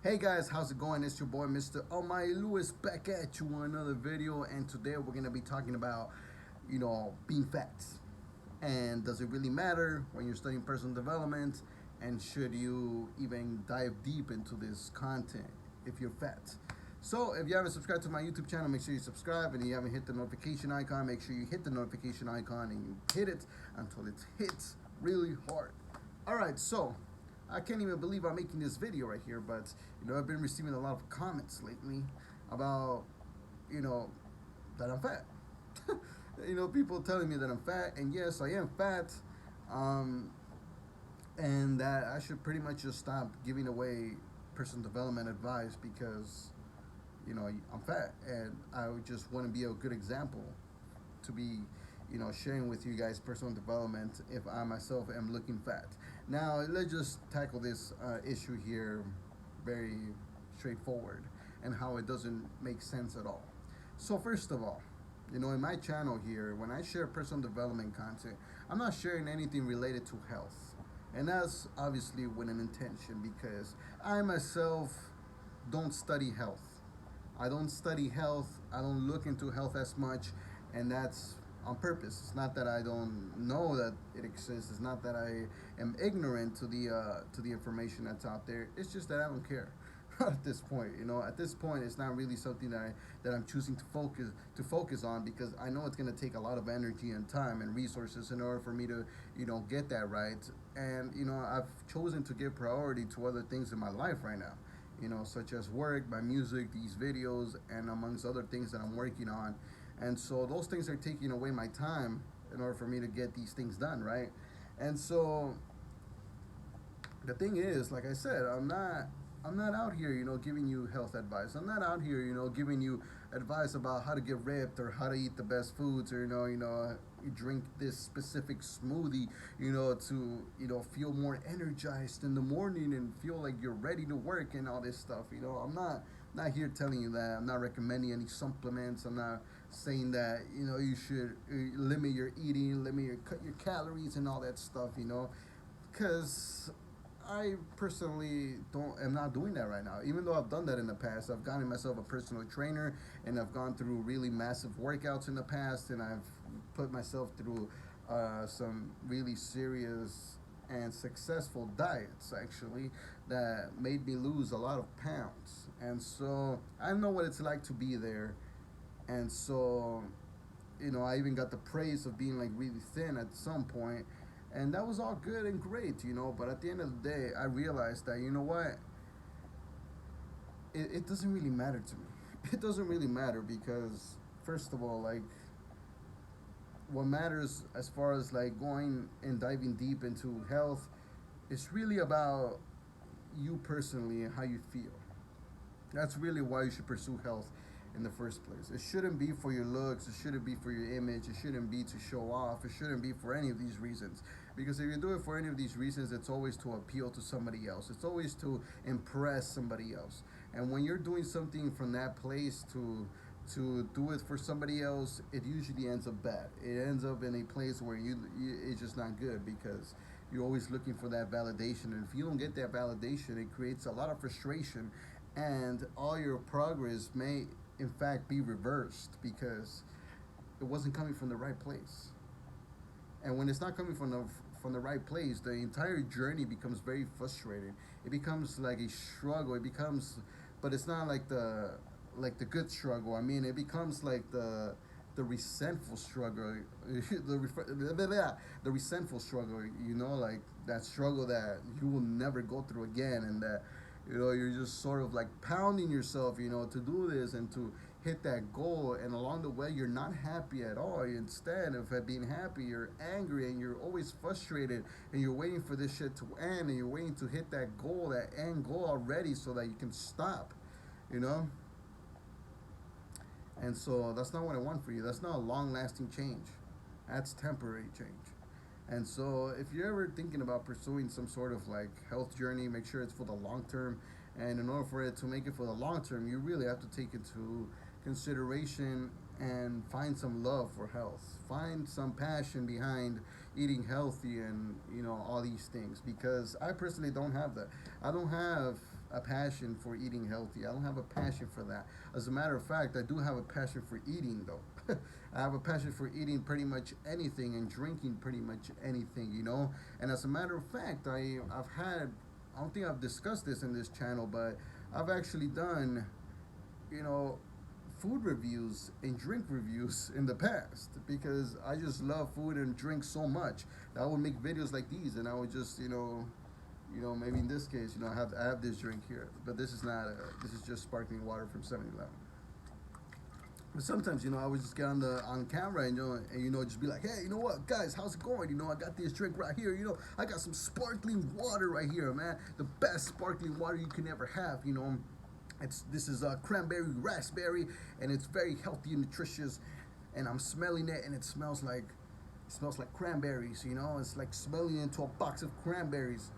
Hey guys, how's it going? It's your boy Mr. Oh My Lewis back at you on another video, and today we're gonna be talking about, being fat. And does it really matter when you're studying personal development? And should you even dive deep into this content if you're fat? So if you haven't subscribed to my YouTube channel, make sure you subscribe, and if you haven't hit the notification icon, make sure you hit the notification icon and you hit it until it hits really hard. Alright, so I can't even believe I'm making this video right here, but I've been receiving a lot of comments lately about you know that I'm fat. People telling me that I'm fat, and yes, I am fat, um, and that I should pretty much just stop giving away personal development advice because I'm fat, and I would just want to be a good example to be sharing with you guys personal development if I myself am looking fat. Now let's just tackle this issue here very straightforward and how it doesn't make sense at all. So first of all, in my channel here, when I share personal development content, I'm not sharing anything related to health, and that's obviously with an intention because I myself don't study health. I don't study health. I don't look into health as much, and that's on purpose. It's not that I don't know that it exists. It's not that I am ignorant to the information that's out there. It's just that I don't care at this point. At this point, it's not really something that I'm choosing to focus on because I know it's going to take a lot of energy and time and resources in order for me to get that right. And I've chosen to give priority to other things in my life right now, such as work, my music, these videos, and amongst other things that I'm working on. And so those things are taking away my time in order for me to get these things done, right? And so the thing is, like I said, I'm not out here, giving you health advice. I'm not out here, giving you advice about how to get ripped or how to eat the best foods or you drink this specific smoothie, to feel more energized in the morning and feel like you're ready to work and all this stuff. I'm not here telling you that. I'm not recommending any supplements. I'm not saying that you should limit your eating, cut your calories and all that stuff. Because I personally am not doing that right now. Even though I've done that in the past, I've gotten myself a personal trainer, and I've gone through really massive workouts in the past, and I've put myself through some really serious and successful diets actually that made me lose a lot of pounds. And so I know what it's like to be there. And so I even got the praise of being like really thin at some point, and that was all good and great, but at the end of the day I realized that what, it doesn't really matter to me. It doesn't really matter because first of all, like, what matters as far as like going and diving deep into health is really about you personally and how you feel. That's really why you should pursue health in the first place. It shouldn't be for your looks, it shouldn't be for your image, it shouldn't be to show off, it shouldn't be for any of these reasons. Because if you do it for any of these reasons, it's always to appeal to somebody else, it's always to impress somebody else. And when you're doing something from that place to do it for somebody else, it usually ends up bad. It ends up in a place where it's just not good because you're always looking for that validation, and if you don't get that validation, it creates a lot of frustration, and all your progress may in fact be reversed because it wasn't coming from the right place. And when it's not coming from the right place, the entire journey becomes very frustrating. It becomes like a struggle. It becomes, but it's not like the good struggle. I mean, it becomes like the resentful struggle, the resentful struggle. Like that struggle that you will never go through again, and that you're just sort of like pounding yourself, to do this and to hit that goal, and along the way you're not happy at all. Instead of being happy, you're angry and you're always frustrated, and you're waiting for this shit to end, and you're waiting to hit that goal, that end goal already, so that you can stop, you know and so that's not what I want for you. That's not a long lasting change. That's temporary change. And so if you're ever thinking about pursuing some sort of like health journey, make sure it's for the long term. And in order for it to make it for the long term, you really have to take into consideration and find some love for health. Find some passion behind eating healthy and all these things, because I personally don't have that. I don't have a passion for eating healthy. I don't have a passion for that. As a matter of fact, I do have a passion for eating though. I have a passion for eating pretty much anything and drinking pretty much anything, you know. And as a matter of fact, I've had, I don't think I've discussed this in this channel, but I've actually done, you know, food reviews and drink reviews in the past because I just love food and drink so much that I would make videos like these, and I would just, maybe in this case, I have this drink here, but this is not this is just sparkling water from 7-Eleven. But sometimes, I would just get on camera and just be like, hey, you know what, guys, how's it going? I got this drink right here. I got some sparkling water right here, man. The best sparkling water you can ever have. This is cranberry raspberry, and it's very healthy and nutritious. And I'm smelling it, and it smells like cranberries. It's like smelling into a box of cranberries.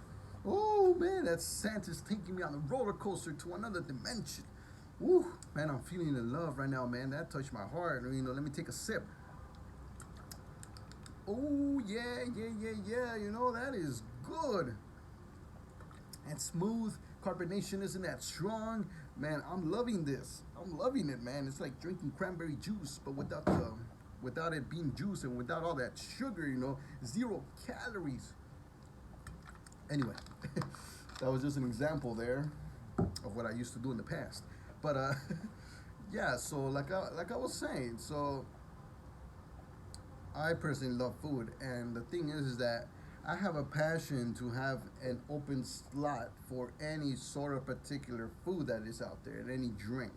Oh man, that's Santa's taking me on a roller coaster to another dimension. Woo, man, I'm feeling the love right now, man. That touched my heart. Let me take a sip. Oh yeah. That is good. And smooth. Carbonation isn't that strong. Man, I'm loving this. I'm loving it, man. It's like drinking cranberry juice, but without it being juice and without all that sugar, 0 calories. Anyway, that was just an example there of what I used to do in the past. But yeah, so like I was saying, so I personally love food, and the thing is that I have a passion to have an open slot for any sort of particular food that is out there and any drink.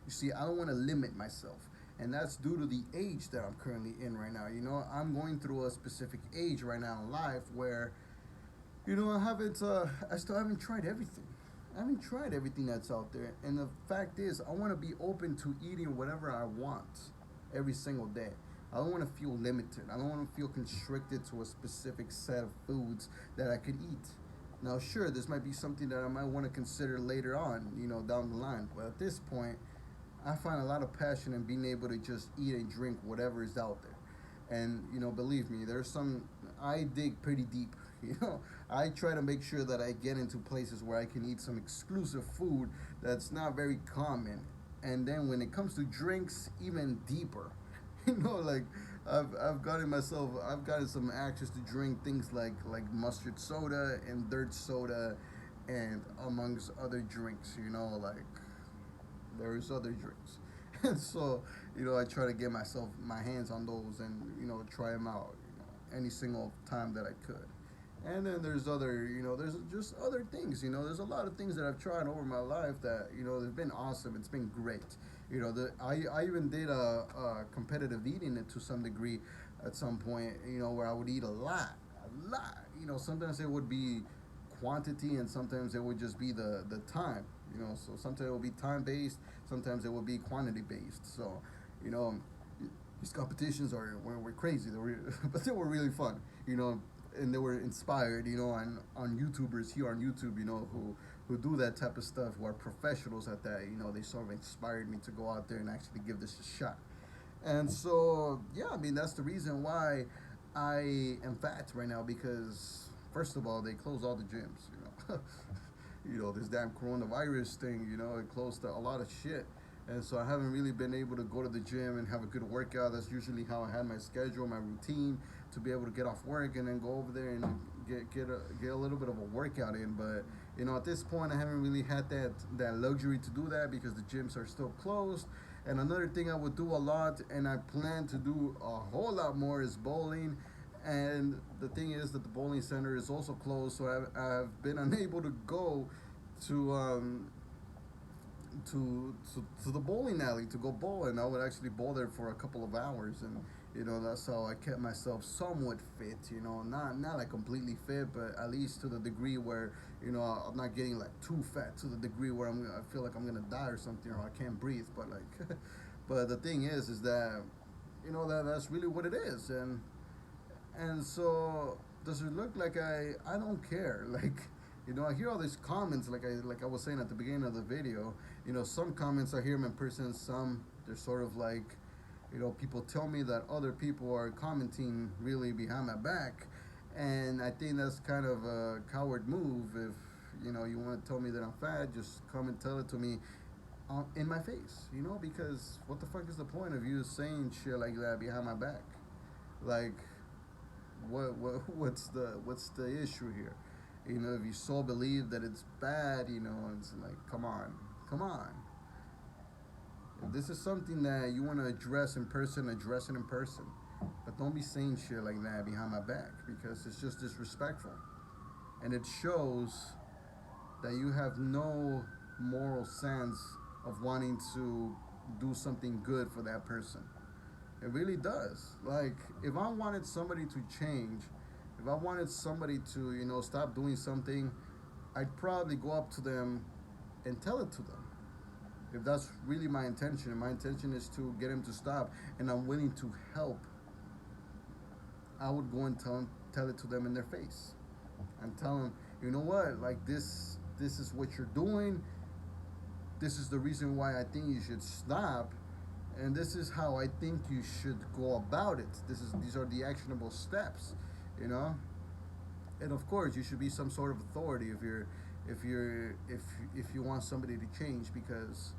You see, I don't want to limit myself, and that's due to the age that I'm currently in right now. I'm going through a specific age right now in life where, I still haven't tried everything. I haven't tried everything that's out there, and the fact is, I want to be open to eating whatever I want every single day. I don't want to feel limited. I don't want to feel constricted to a specific set of foods that I could eat. Now, sure, this might be something that I might want to consider later on, down the line. But at this point, I find a lot of passion in being able to just eat and drink whatever is out there. And, believe me, I dig pretty deep. I try to make sure that I get into places where I can eat some exclusive food that's not very common. And then when it comes to drinks, even deeper. Like I've gotten some access to drink things like mustard soda and dirt soda, and amongst other drinks. Like there's other drinks, and so I try to get my hands on those and try them out any single time that I could. And then there's there's just other things. There's a lot of things that I've tried over my life that they've been awesome. It's been great. I even did a competitive eating it to some degree at some point. Where I would eat a lot. Sometimes it would be quantity, and sometimes it would just be the time. So sometimes it would be time based. Sometimes it would be quantity based. So, these competitions were crazy. But they were really fun. And they were inspired, on YouTubers here on YouTube, who do that type of stuff, who are professionals at that. They sort of inspired me to go out there and actually give this a shot. And so, yeah, that's the reason why I am fat right now, because first of all, they closed all the gyms. This damn coronavirus thing, it closed a lot of shit. And so I haven't really been able to go to the gym and have a good workout. That's usually how I had my schedule, my routine, to be able to get off work and then go over there and get a little bit of a workout in. But at this point, I haven't really had that luxury to do that because the gyms are still closed. And another thing I would do a lot, and I plan to do a whole lot more, is bowling. And the thing is that the bowling center is also closed, so I've been unable to go to the bowling alley to go bowl, and I would actually bowl there for a couple of hours, and that's how I kept myself somewhat fit. Not like completely fit, but at least to the degree where I'm not getting like too fat to the degree where I feel like I'm gonna die or something, or I can't breathe. But like, but the thing is that that's really what it is, and so does it look like I don't care? Like, I hear all these comments, like I was saying at the beginning of the video. Some comments I hear them in person, some they're sort of like, people tell me that other people are commenting really behind my back, and I think that's kind of a coward move if you want to tell me that I'm fat, just come and tell it to me in my face, because what the fuck is the point of you saying shit like that behind my back? Like, what's the issue here? If you so believe that it's bad, it's like, come on, come on. If this is something that you want to address in person, address it in person. But don't be saying shit like that behind my back, because it's just disrespectful. And it shows that you have no moral sense of wanting to do something good for that person. It really does. Like, if I wanted somebody to change, if I wanted somebody to, stop doing something, I'd probably go up to them and tell it to them. If that's really my intention, and my intention is to get him to stop, and I'm willing to help, I would go and tell it to them in their face, and tell them, you know what, like this is what you're doing. This is the reason why I think you should stop, and this is how I think you should go about it. These are the actionable steps, you know. And of course, you should be some sort of authority if you want somebody to change, because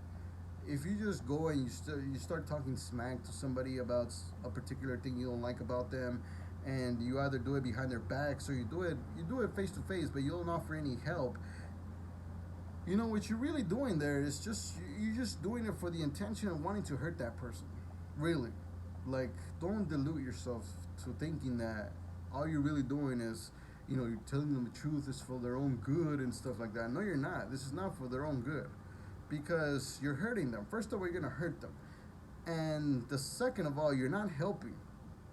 if you just go and you start talking smack to somebody about a particular thing you don't like about them, and you either do it behind their backs or you do it face to face, but you don't offer any help. What you're really doing there is just you're just doing it for the intention of wanting to hurt that person. Really, like, don't delude yourself to thinking that all you're really doing is, you're telling them the truth is for their own good and stuff like that. No, you're not. This is not for their own good, because you're hurting them. First of all, you're gonna hurt them, and the second of all, you're not helping.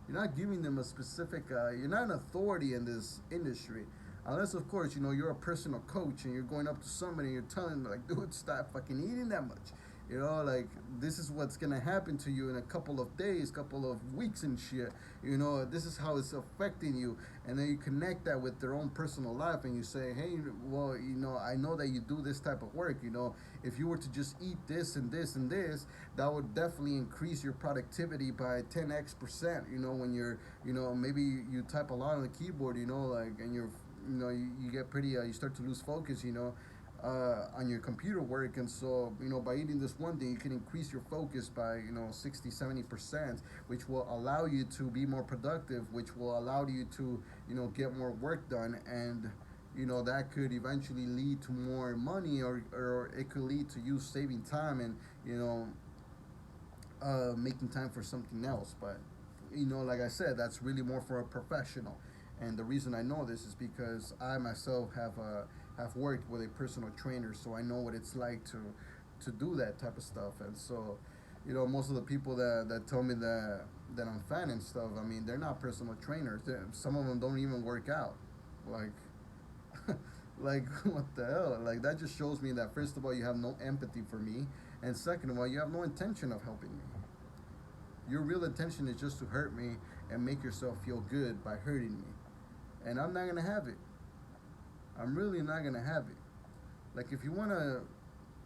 You're not giving them a specific. You're not an authority in this industry, unless of course you're a personal coach and you're going up to somebody and you're telling them, like, dude, stop fucking eating that much. Like, this is what's gonna happen to you in a couple of days, couple of weeks and shit. This is how it's affecting you, and then you connect that with their own personal life, and you say, hey, well, I know that you do this type of work. If you were to just eat this and this and this, that would definitely increase your productivity by 10x%. When you're, maybe you type a lot on the keyboard, like, and you get pretty, you start to lose focus, on your computer work. And so, by eating this one thing, you can increase your focus by, 60-70%, which will allow you to be more productive, which will allow you to, get more work done. And, that could eventually lead to more money, or it could lead to you saving time and, making time for something else. But, like I said, that's really more for a professional. And the reason I know this is because I myself have worked with a personal trainer, so I know what it's like to do that type of stuff. And so, most of the people that tell me that I'm fat and stuff, I mean, they're not personal trainers. Some of them don't even work out. Like, like, what the hell? Like, that just shows me that, first of all, you have no empathy for me, and second of all, you have no intention of helping me. Your real intention is just to hurt me and make yourself feel good by hurting me, and I'm not gonna have it. I'm really not gonna have it. Like, if you wanna,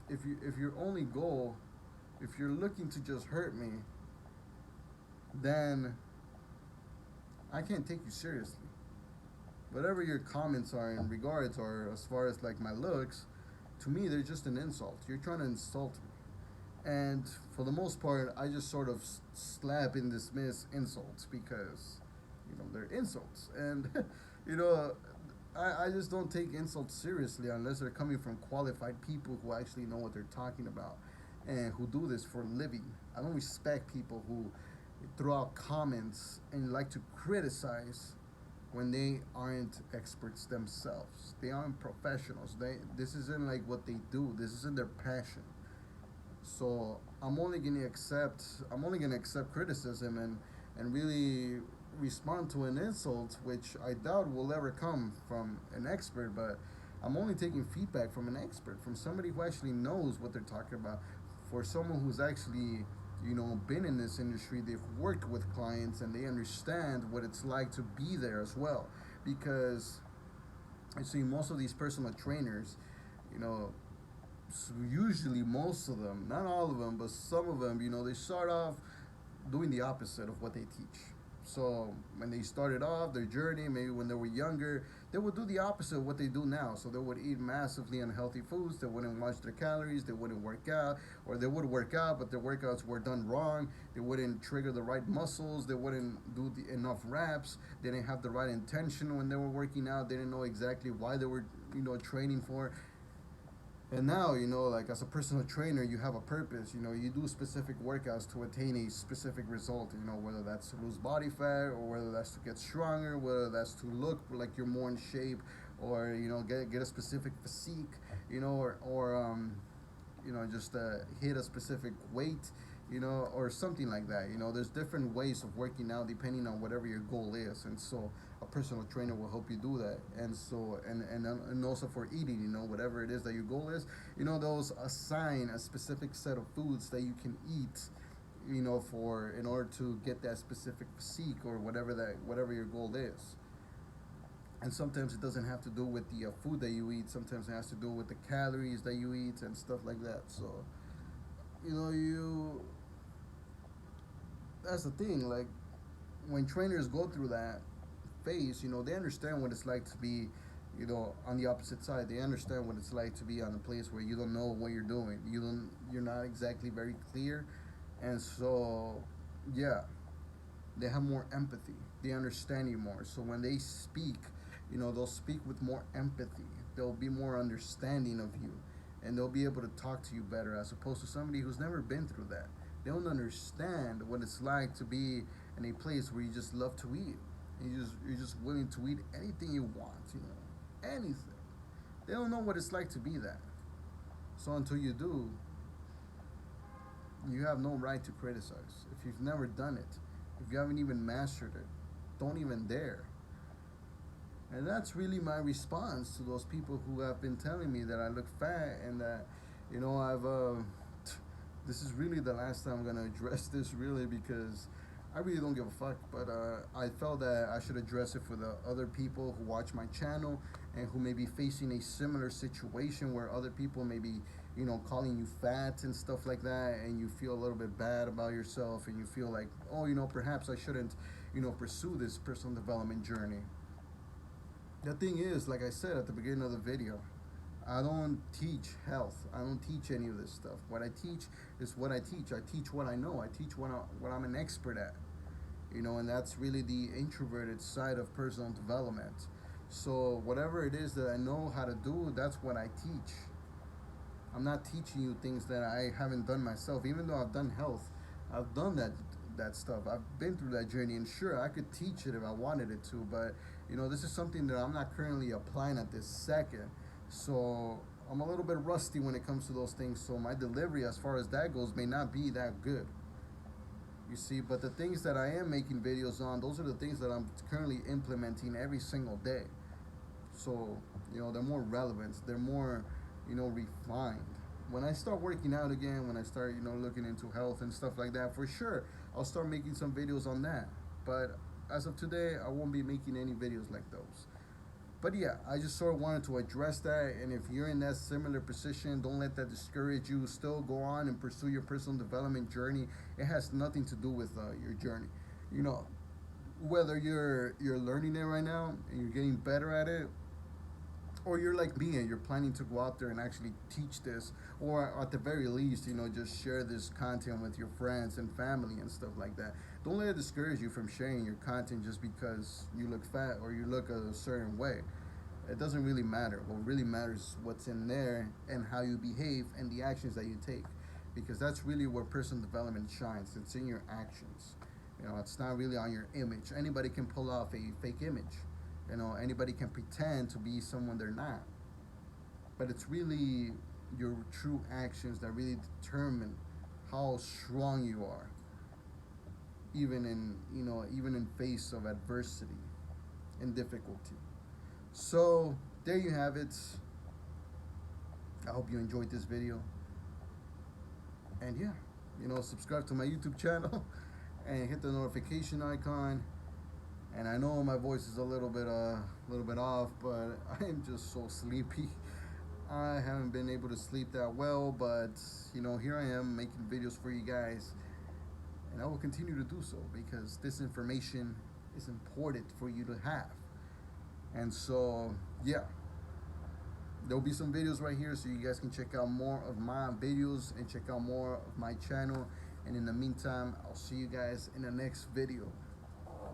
if your only goal, if you're looking to just hurt me, then I can't take you seriously. Whatever your comments are in regards, or as far as like my looks, to me they're just an insult. You're trying to insult me, and for the most part, I just sort of slap and dismiss insults, because they're insults, and you know I just don't take insults seriously unless they're coming from qualified people who actually know what they're talking about and who do this for a living. I don't respect people who throw out comments and like to criticize when they aren't experts themselves. They aren't professionals. This isn't like what they do. This isn't their passion. So I'm only gonna accept criticism and really respond to an insult, which I doubt will ever come from an expert. But I'm only taking feedback from an expert, from somebody who actually knows what they're talking about, for someone who's actually been in this industry. They've worked with clients and they understand what it's like to be there as well. Because I see most of these personal trainers, you know so usually most of them, not all of them, but some of them, they start off doing the opposite of what they teach. So when they started off their journey, maybe when they were younger, they would do the opposite of what they do now. So they would eat massively unhealthy foods. They wouldn't watch their calories. They wouldn't work out, or they would work out, but their workouts were done wrong. They wouldn't trigger the right muscles. They wouldn't do enough reps. They didn't have the right intention when they were working out. They didn't know exactly why they were, training for. And now, like as a personal trainer, you have a purpose. You do specific workouts to attain a specific result. Whether that's to lose body fat, or whether that's to get stronger, whether that's to look like you're more in shape, or get a specific physique. Or just hit a specific weight. Or something like that. There's different ways of working out depending on whatever your goal is, and so a personal trainer will help you do that. And so, and also for eating, whatever it is that your goal is, those assign a specific set of foods that you can eat, for in order to get that specific physique or whatever your goal is. And sometimes it doesn't have to do with the food that you eat. Sometimes it has to do with the calories that you eat and stuff like that. So, you that's the thing. Like when trainers go through that phase, they understand what it's like to be, on the opposite side. They understand what it's like to be on a place where you don't know what you're doing. You're not exactly very clear, and so, yeah, they have more empathy. They understand you more. So when they speak, they'll speak with more empathy. They'll be more understanding of you, and they'll be able to talk to you better as opposed to somebody who's never been through that. They don't understand what it's like to be in a place where you just love to eat. You're just willing to eat anything you want, anything. They don't know what it's like to be that. So until you do, you have no right to criticize. If you've never done it, if you haven't even mastered it, don't even dare. And that's really my response to those people who have been telling me that I look fat and that, I've this is really the last time I'm gonna address this, really, because I really don't give a fuck. But I felt that I should address it for the other people who watch my channel and who may be facing a similar situation where other people may be, calling you fat and stuff like that, and you feel a little bit bad about yourself, and you feel like, oh, perhaps I shouldn't, pursue this personal development journey. The thing is, like I said at the beginning of the video, I don't teach health. I don't teach any of this stuff. What I teach is what I teach. I teach what I know. I teach what I'm an expert at. And that's really the introverted side of personal development. So whatever it is that I know how to do, that's what I teach. I'm not teaching you things that I haven't done myself. Even though I've done health, I've done that stuff. I've been through that journey, and sure, I could teach it if I wanted it to, but this is something that I'm not currently applying at this second. So I'm a little bit rusty when it comes to those things. So my delivery, as far as that goes, may not be that good. You see, but the things that I am making videos on, those are the things that I'm currently implementing every single day. So, they're more relevant. They're more, refined. When I start working out again, when I start, looking into health and stuff like that, for sure, I'll start making some videos on that. But as of today, I won't be making any videos like those. But yeah, I just sort of wanted to address that. And if you're in that similar position, don't let that discourage you. Still go on and pursue your personal development journey. It has nothing to do with your journey. Whether you're learning it right now and you're getting better at it, or you're like me and you're planning to go out there and actually teach this, or at the very least, just share this content with your friends and family and stuff like that. Don't let it discourage you from sharing your content just because you look fat or you look a certain way. It doesn't really matter. What really matters is what's in there and how you behave and the actions that you take, because that's really where personal development shines. It's in your actions. It's not really on your image. Anybody can pull off a fake image. Anybody can pretend to be someone they're not. But it's really your true actions that really determine how strong you are, even in face of adversity and difficulty. So there you have it. I hope you enjoyed this video. And yeah, subscribe to my YouTube channel and hit the notification icon. And I know my voice is a little bit off, but I am just so sleepy. I haven't been able to sleep that well, but here I am making videos for you guys. and I will continue to do so because this information is important for you to have. And so, yeah, there'll be some videos right here so you guys can check out more of my videos and check out more of my channel. And in the meantime, I'll see you guys in the next video.